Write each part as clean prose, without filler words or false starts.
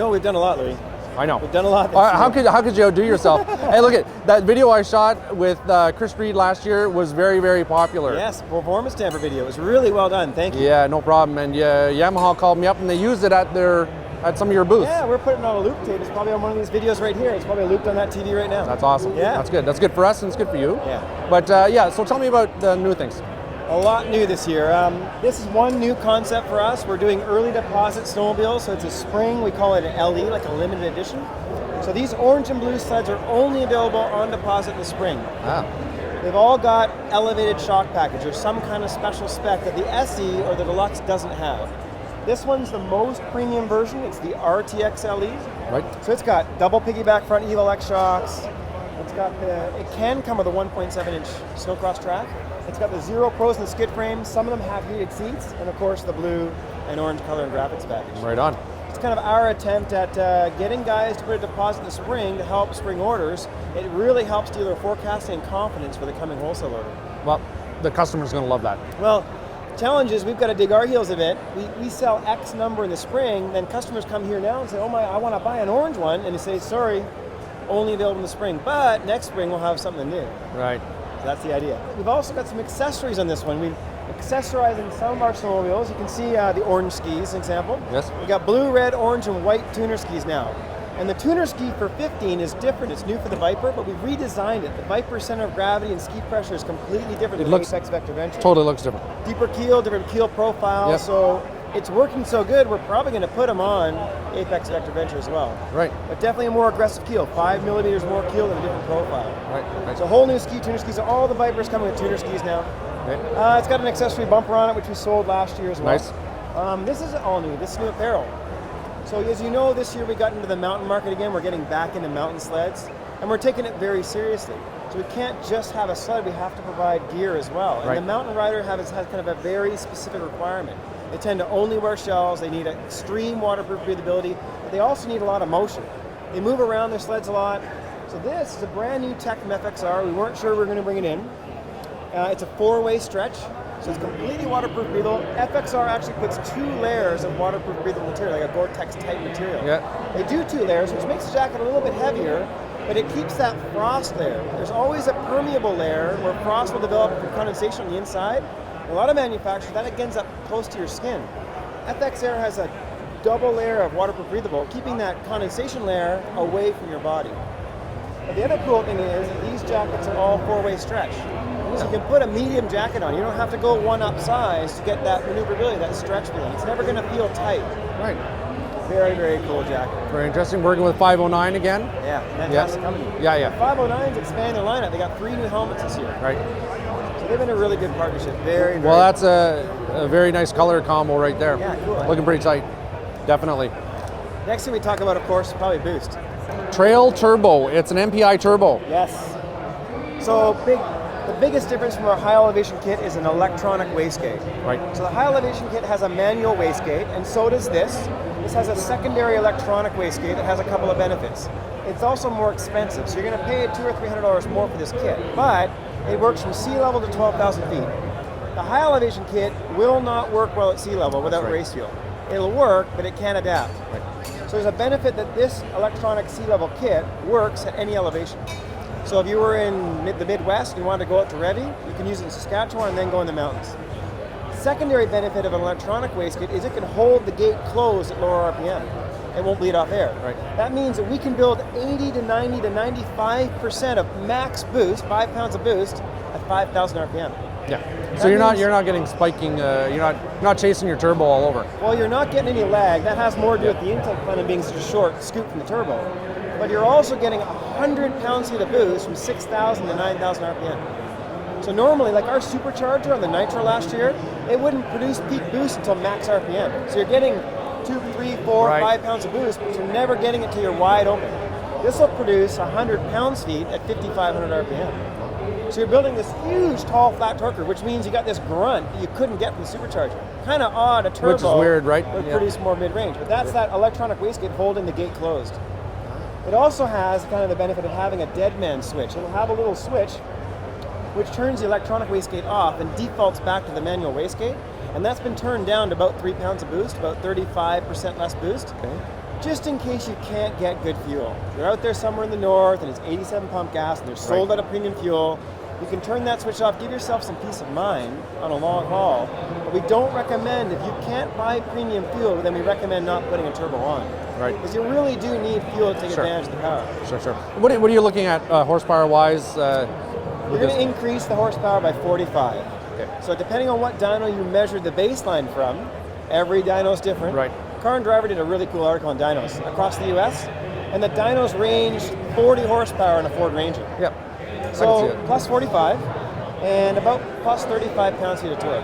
know, we've done a lot, Louis. I know. We've done a lot. How could you outdo yourself? Hey, look at that video I shot with Chris Reed last year was very, very popular. Yes, performance damper video. It was really well done. Thank you. Yeah, no problem. And Yamaha called me up and they used it at some of your booths. Yeah, we're putting on a loop tape. It's probably on one of these videos right here. It's probably looped on that TV right now. That's awesome. Yeah. That's good. That's good for us and it's good for you. Yeah. But yeah, so tell me about the new things. A lot new this year. This is one new concept for us. We're doing early deposit snowmobiles, so it's a spring. We call it an LE, like a limited edition. So these orange and blue sleds are only available on deposit in the spring. Ah. They've all got elevated shock package or some kind of special spec that the SE or the Deluxe doesn't have. This one's the most premium version. It's the RTX LE. Right. So it's got double piggyback front Evel X shocks. It can come with a 1.7-inch snowcross track. It's got the Zero Pros and the skid frames. Some of them have heated seats, and of course the blue and orange color and graphics package. Right on. It's kind of our attempt at getting guys to put a deposit in the spring to help spring orders. It really helps dealer forecasting and confidence for the coming wholesale order. Well, the customer's going to love that. Well, challenge is we've got to dig our heels a bit. We sell X number in the spring, then customers come here now and say, oh my, I want to buy an orange one, and they say, sorry, only available in the spring, but next spring we'll have something new. Right. So that's the idea. We've also got some accessories on this one. We've accessorizing some of our snowmobiles. You can see the orange skis, an example. Yes. We've got blue, red, orange, and white tuner skis now. And the tuner ski for 15 is different. It's new for the Viper, but we've redesigned it. The Viper center of gravity and ski pressure is completely different than the Hifax Vector Venture. Totally looks different. Deeper keel, different keel profile. Yep. So it's working so good, we're probably going to put them on Apex Vector Venture as well. Right. But definitely a more aggressive keel, 5 millimeters more keel and a different profile. Right. So a whole new ski, tuner skis. So all the Vipers coming with tuner skis now. Okay. It's got an accessory bumper on it, which we sold last year as well. Nice. This is all new. This is new apparel. So as you know, this year we got into the mountain market again. We're getting back into mountain sleds, and we're taking it very seriously. So we can't just have a sled, we have to provide gear as well. And the mountain rider has kind of a very specific requirement. They tend to only wear shells, they need extreme waterproof breathability, but they also need a lot of motion. They move around their sleds a lot. So this is a brand new tech from FXR. We weren't sure we were going to bring it in. It's a 4-way stretch, so it's completely waterproof breathable. FXR actually puts 2 layers of waterproof breathable material, like a Gore-Tex type material. Yeah. They do 2 layers, which makes the jacket a little bit heavier, but it keeps that frost layer. There's always a permeable layer where frost will develop from condensation on the inside. A lot of manufacturers, that gets up close to your skin. FXR has a double layer of waterproof breathable, keeping that condensation layer away from your body. But the other cool thing is that these jackets are all 4-way stretch. So you can put a medium jacket on. You don't have to go one up size to get that maneuverability, that stretch feeling. It's never going to feel tight. Right. Very, very cool jacket. Very interesting. Working with 509 again. Yeah, fantastic company. Yeah. 509's expanded their lineup. They got 3 new helmets this year. Right. So they've been a really good partnership. Very well, that's a very nice color combo right there. Yeah, cool. Looking pretty tight. Definitely. Next thing we talk about, of course, is probably Boost. Trail Turbo. It's an MPI turbo. Yes. So the biggest difference from our high elevation kit is an electronic wastegate. Right. So the high elevation kit has a manual wastegate, and so does this. This has a secondary electronic wastegate that has a couple of benefits. It's also more expensive, so you're going to pay $200 or $300 more for this kit, but it works from sea level to 12,000 feet. The high elevation kit will not work well at sea level without race fuel. It'll work, but it can't adapt. Right. So there's a benefit that this electronic sea level kit works at any elevation. So if you were in the Midwest and you wanted to go out to Revy, you can use it in Saskatchewan and then go in the mountains. Secondary benefit of an electronic wastegate is it can hold the gate closed at lower RPM. It won't bleed off air. Right. That means that we can build 80 to 90 to 95% of max boost, 5 pounds of boost, at 5,000 RPM. Yeah. So you're not getting spiking. You're not chasing your turbo all over. Well, you're not getting any lag. That has more to do with the intake funnel being such a short scoop from the turbo. But you're also getting 100 pounds-feet of boost from 6,000 to 9,000 RPM. So normally, like our supercharger on the Nitro last year, it wouldn't produce peak boost until max RPM. So you're getting 2, 3, 4, 5 pounds of boost, but you're never getting it till you're wide open. This will produce 100 pounds-feet at 5,500 RPM. So you're building this huge, tall, flat torquer, which means you got this grunt that you couldn't get from the supercharger. Kind of odd, a turbo which is weird, right? would produce more mid-range, but that's that electronic wastegate holding the gate closed. It also has kind of the benefit of having a dead man switch. It'll have a little switch which turns the electronic wastegate off and defaults back to the manual wastegate, and that's been turned down to about 3 pounds of boost, about 35% less boost. Okay. just in case you can't get good fuel. You're out there somewhere in the north and it's 87 pump gas and they're sold out of premium fuel. You can turn that switch off, give yourself some peace of mind on a long haul. But we don't recommend, if you can't buy premium fuel, then we recommend not putting a turbo on. Right. Because you really do need fuel to take advantage of the power. Sure. What are you looking at horsepower-wise? We're going to increase the horsepower by 45. Okay. So depending on what dyno you measure the baseline from, every dyno is different. Right. Car and Driver did a really cool article on dynos across the US, and the dynos range 40 horsepower in a Ford Ranger. Yep. So plus 45, and about plus 35 pounds-feet of torque.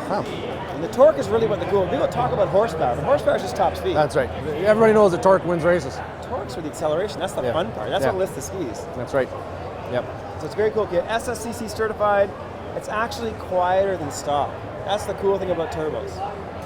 Wow. And the torque is really what the cool. People talk about horsepower, but horsepower is just top speed. That's right. Everybody knows that torque wins races. Torque's for the acceleration. That's the fun part. That's what lifts the skis. That's right. Yep. So it's a very cool kit. SSCC certified. It's actually quieter than stock. That's the cool thing about turbos.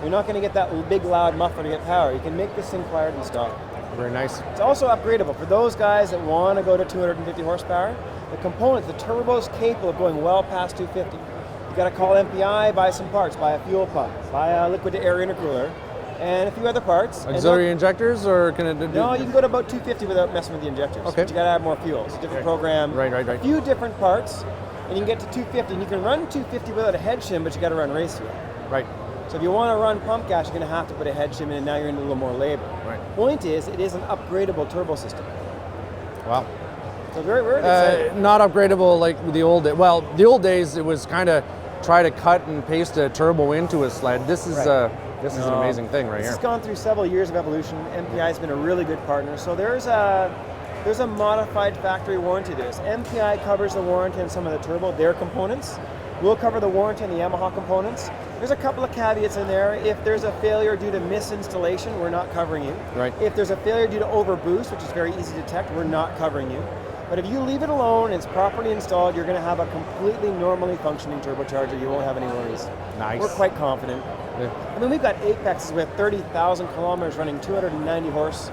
You're not going to get that big loud muffler to get power. You can make this thing quieter than stock. Very nice. It's also upgradable. For those guys that want to go to 250 horsepower, the components, the turbo's capable of going well past 250. You got to call MPI, buy some parts, buy a fuel pump, buy a liquid-to-air intercooler, and a few other parts. Auxiliary injectors, or can it? No, you can go to about 250 without messing with the injectors. Okay. But you got to add more fuel. It's a different program. Right. A few different parts, and you can get to 250. And you can run 250 without a head shim, but you got to run race fuel. Right. So if you want to run pump gas, you're going to have to put a head shim in, and now you're into a little more labor. Right. Point is, it is an upgradable turbo system. Wow. So very exciting. Not upgradable like the old days. Well, the old days it was kind of try to cut and paste a turbo into a sled. This is an amazing thing right here. It's gone through several years of evolution. MPI has been a really good partner. So there's a modified factory warranty to this. MPI covers the warranty on some of the turbo, their components. We'll cover the warranty on the Yamaha components. There's a couple of caveats in there. If there's a failure due to misinstallation, we're not covering you. Right. If there's a failure due to overboost, which is very easy to detect, we're not covering you. But if you leave it alone and it's properly installed, you're going to have a completely normally functioning turbocharger. You won't have any worries. Nice. We're quite confident. Yeah. I mean, we've got Apexes with 30,000 kilometers running 290 horse.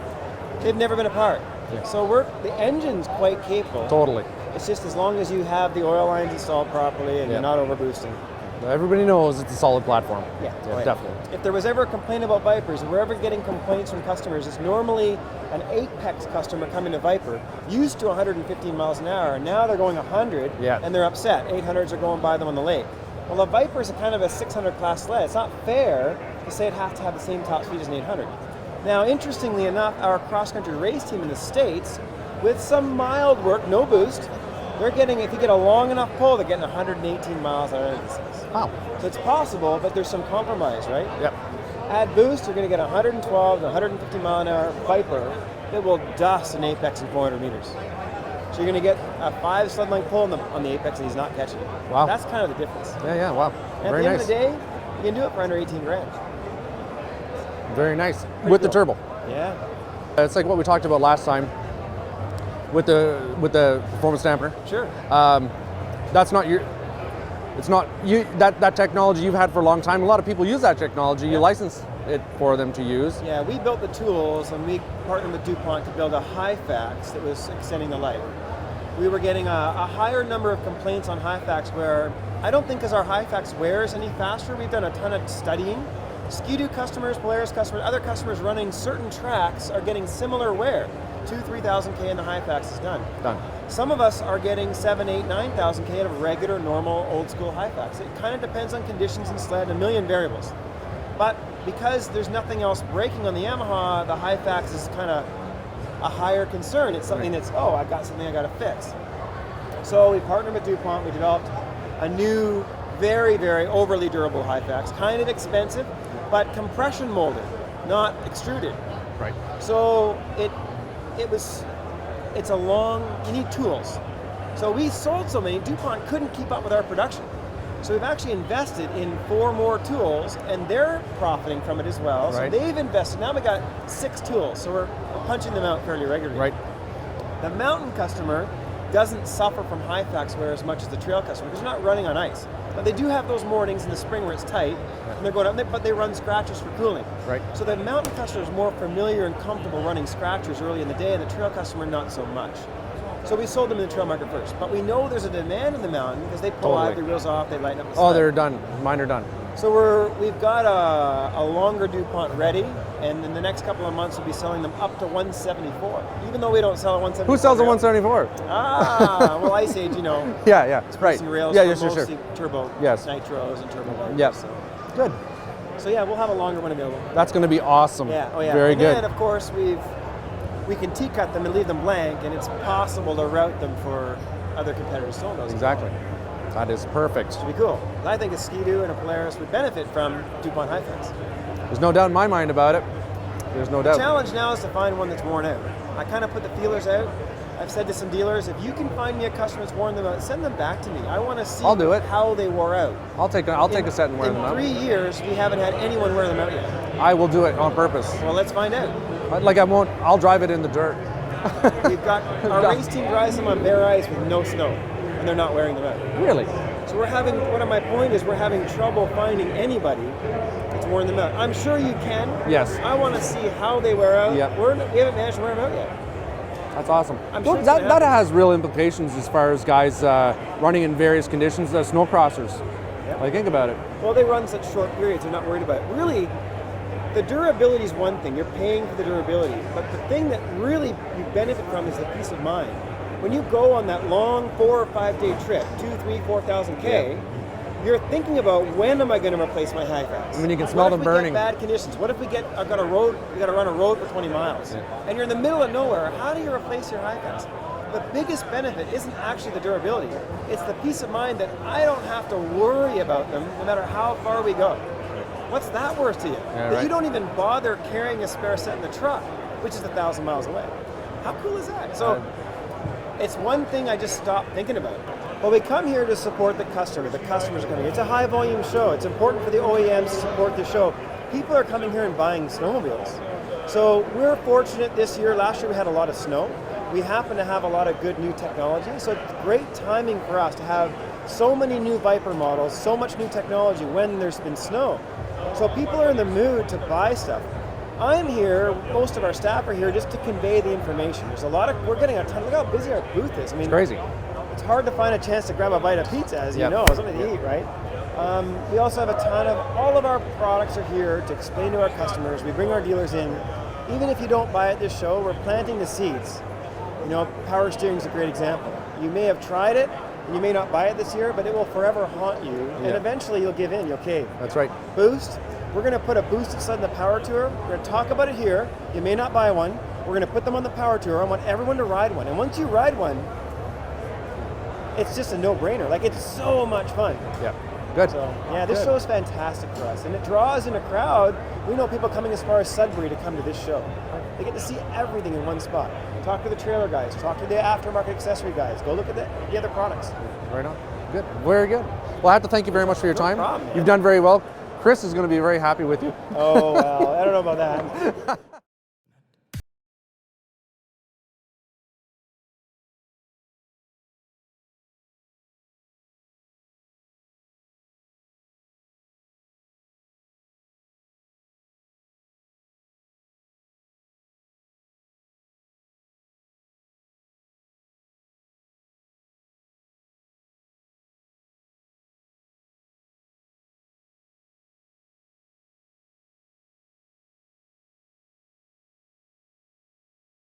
They've never been apart. Yeah. So the engine's quite capable. Totally. It's just as long as you have the oil lines installed properly and you're not overboosting. Everybody knows it's a solid platform. Yeah, definitely. If there was ever a complaint about Vipers, and we're ever getting complaints from customers, it's normally an Apex customer coming to Viper, used to 115 miles an hour, and now they're going 100, and they're upset. 800s are going by them on the lake. Well, the Viper's a kind of a 600 class sled. It's not fair to say it has to have the same top speed as an 800. Now, interestingly enough, our cross-country race team in the States, with some mild work, no boost, they're getting, if you get a long enough pull, they're getting 118 miles an hour. Wow. So it's possible, but there's some compromise, right? Yep. Add boost, you're going to get 112 to 150 mile an hour Viper that will dust an Apex in 400 meters. So you're going to get a 5 sled length pull on the Apex and he's not catching it. Wow. That's kind of the difference. Yeah, wow. And at the end of the day, you can do it for under 18 grand. Very nice. With the turbo. Yeah. It's like what we talked about last time with the performance dampener. Sure. That's not your. It's not you. That technology you've had for a long time. A lot of people use that technology. You license it for them to use. Yeah, we built the tools and we partnered with Dupont to build a Hifax that was extending the life. We were getting a higher number of complaints on Hifax where I don't think as our Hifax wears any faster. We've done a ton of studying. Ski-Doo customers, Polaris customers, other customers running certain tracks are getting similar wear. 2,000-3,000 K in the Hifax is done. Some of us are getting 7,000, 8,000, 9,000 K of regular, normal, old school Hifax. It kind of depends on conditions and sled, a million variables. But because there's nothing else breaking on the Yamaha, the Hifax is kind of a higher concern. It's something that's, I've got something I got to fix. So we partnered with Dupont. We developed a new, very, very overly durable Hifax, kind of expensive, but compression molded, not extruded. Right. So it's a long, you need tools. So we sold so many, Dupont couldn't keep up with our production. So we've actually invested in 4 more tools and they're profiting from it as well. Right. So they've invested, now we got 6 tools, so we're punching them out fairly regularly. Right. The mountain customer doesn't suffer from Hifax wear as much as the trail customer because they're not running on ice. But they do have those mornings in the spring where it's tight, and they're going up, but they run scratchers for cooling. Right. So the mountain customer is more familiar and comfortable running scratchers early in the day, and the trail customer not so much. So we sold them in the trail market first. But we know there's a demand in the mountain because they pull out, the wheels off, they lighten up the sled. They're done. Mine are done. So we've got a longer Dupont ready, and in the next couple of months we'll be selling them up to 174. Even though we don't sell a 174. Who sells a 174? Well, Ice Age, you know. Yeah, right. Rails, Yeah, so sure. mostly turbo nitros and turbo bikes. Yes. So. Good. So yeah, we'll have a longer one available. That's going to be awesome. Yeah. Oh yeah. Very good. And of course we can T-cut them and leave them blank, and it's possible to route them for other competitors' snowmobiles. Exactly. That is perfect. It'd be cool. I think a Ski-Doo and a Polaris would benefit from Dupont Hifax. There's no doubt in my mind about it. There's no doubt. The challenge now is to find one that's worn out. I kind of put the feelers out. I've said to some dealers, if you can find me a customer that's worn them out, send them back to me. I want to see how they wore out. I'll take a set and wear them out. In 3 years, we haven't had anyone wear them out yet. I will do it on purpose. Well, let's find out. I'll drive it in the dirt. We've got, our race team drives them on bare ice with no snow, and they're not wearing them out. Really? So we're having trouble finding anybody that's worn them out. I'm sure you can. Yes. I want to see how they wear out. Yep. We haven't managed to wear them out yet. That's awesome. Sure that has real implications as far as guys running in various conditions, snow crossers. Yep. Like, think about it. Well, they run such short periods, they're not worried about it. Really, the durability is one thing. You're paying for the durability. But the thing that really you benefit from is the peace of mind. When you go on that long 4 or 5 day trip, 2,000, 3,000, 4,000 K, you're thinking about when am I going to replace my Hifax? When you can smell them burning. What if we get bad conditions? What if we got a road? We got to run a road for 20 miles, and you're in the middle of nowhere. How do you replace your Hifax? The biggest benefit isn't actually the durability; it's the peace of mind that I don't have to worry about them, no matter how far we go. What's that worth to you? That you don't even bother carrying a spare set in the truck, which is 1,000 miles away. How cool is that? So. It's one thing I just stopped thinking about. Well, we come here to support the customer. The customers are coming. It's a high volume show. It's important for the OEMs to support the show. People are coming here and buying snowmobiles. So we're fortunate this year. Last year we had a lot of snow. We happen to have a lot of good new technology. So it's great timing for us to have so many new Viper models, so much new technology when there's been snow. So people are in the mood to buy stuff. I'm here, most of our staff are here just to convey the information. We're getting a ton, look how busy our booth is. I mean, it's crazy. It's hard to find a chance to grab a bite of pizza, as you know, something to eat, right? We also have a ton of, all of our products are here to explain to our customers. We bring our dealers in. Even if you don't buy at this show, we're planting the seeds. You know, power steering is a great example. You may have tried it, and you may not buy it this year, but it will forever haunt you, and eventually you'll give in, you'll cave. That's right. Boost. We're going to put a boosted sled in the Power Tour. We're going to talk about it here. You may not buy one. We're going to put them on the Power Tour. I want everyone to ride one. And once you ride one, it's just a no-brainer. Like, it's so much fun. Yeah. Good. So, yeah, this show is fantastic for us. And it draws in a crowd. We know people coming as far as Sudbury to come to this show. They get to see everything in one spot. Talk to the trailer guys. Talk to the aftermarket accessory guys. Go look at the other products. Right on. Good. Very good. Well, I have to thank you very much for your time. No problem, man. You've done very well. Chris is going to be very happy with you. Oh, well, I don't know about that.